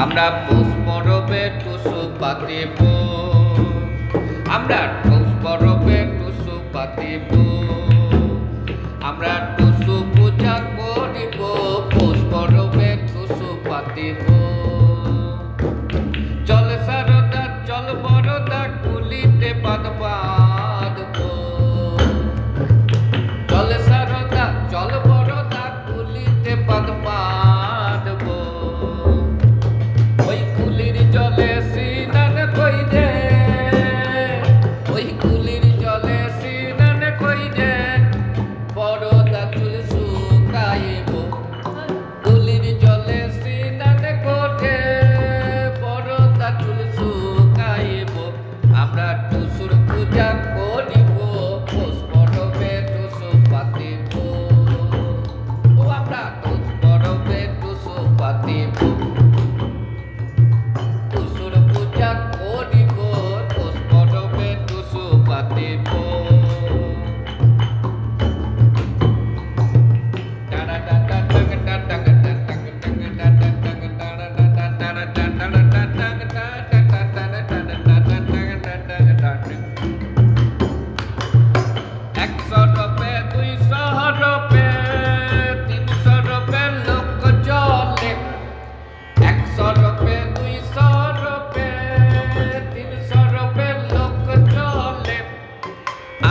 আমরা পৌষ পরবে টুসু পাতিব, আমরা পৌষ পরবে টুসু পাতিব, আমরা টুসু পূজা করিব, পৌষ পরবে টুসু পাতিব। চল সারদা চল বরদা কুলিতে বাঁধ বাঁধব, চল সারদা চল বরদা কুলিতে বাঁধ বাঁধব। ওই কুলির জলে স্নান কইরে, ওই কুলির জলে স্নান কইরে বরদা চুল শুকাইব। কুলির জলে স্নান করে বরদা চুল শুকাইব। আমরা টুসুর পূজা করিব, পৌষ পরবে টুসু পাতিব। ও আমরা পৌষ পরবে টুসু পাতিব, টুসুর পূজা করিব, পৌষ পরবে টুসু পাতিব।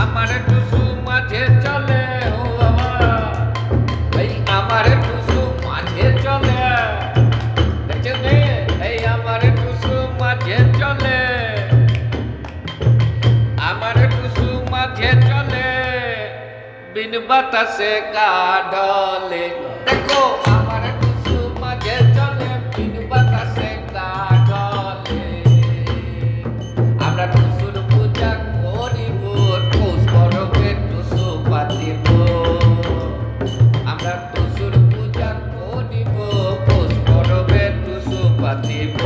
আমার টুসু মাঝে চলে, ও বাবা এই আমার টুসু মাঝে চলে, দেখছেন এই আমার টুসু মাঝে চলে, আমার টুসু মাঝে চলে বিন বাতাসে কাঢলে। দেখো আমার টুসু মাঝে চলে বিন বাতাসে কাঢলে। আমরা টুসুর পূজা করিব, পৌষ পরবে টুসু পাতিব। আমরা টুসুর পূজা করিব, পৌষ পরবে টুসু পাতিব।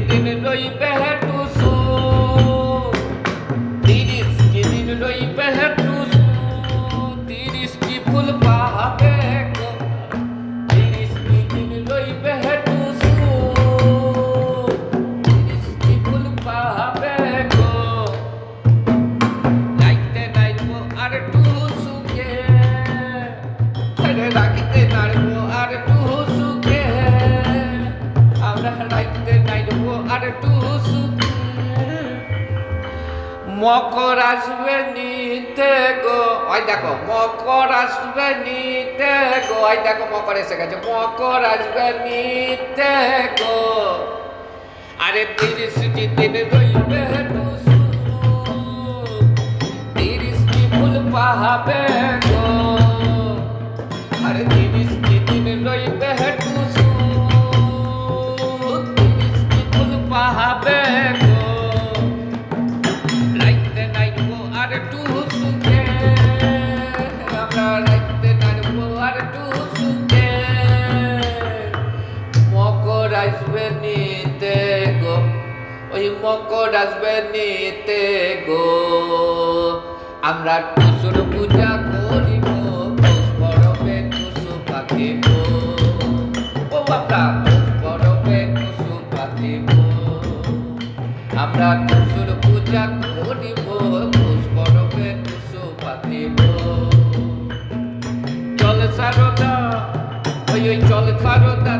দিন রইবে টুসু, 30 দিন রইবে টুসু, 30টি ফুল পাবে গো। 30টি দিন রইবে টুসু, 30টি ফুল পাবে গো। রাইতে নাইবো আর টুসুকে, রাখিতে নাড়বো আর টুসুকে, আমরা রাইতে নাইবো আর টুসুকে। মকর আসবে নিতে গো, ওই দেখো মকর আসবে নিতে গো, ওই দেখো মকর এসে গেছে। মকর আসবে নিতে গো, আরে 30টি দিন রইবে টুসু, 30টি ফুল পাবে গো। আরে 30টি দিন রইবে টুসু, 30টি ফুল পাবে গো। রাইতে নাইবো আর টুসুকে, আমরা রাইতে নাইবো আর টুসুকে। মকর আসবে নিতে গো, ওই মকর আসবে নিতে গো। আমরা টুসুর পূজা করিব, পৌষ পরবে টুসু পাতিব। ও আমরা পৌষ পরবে টুসু পাতিব। আমরা টুসুর পূজা করিব, পৌষ পরবে টুসু পাতিব। চল সারদা, ওই চল সারদা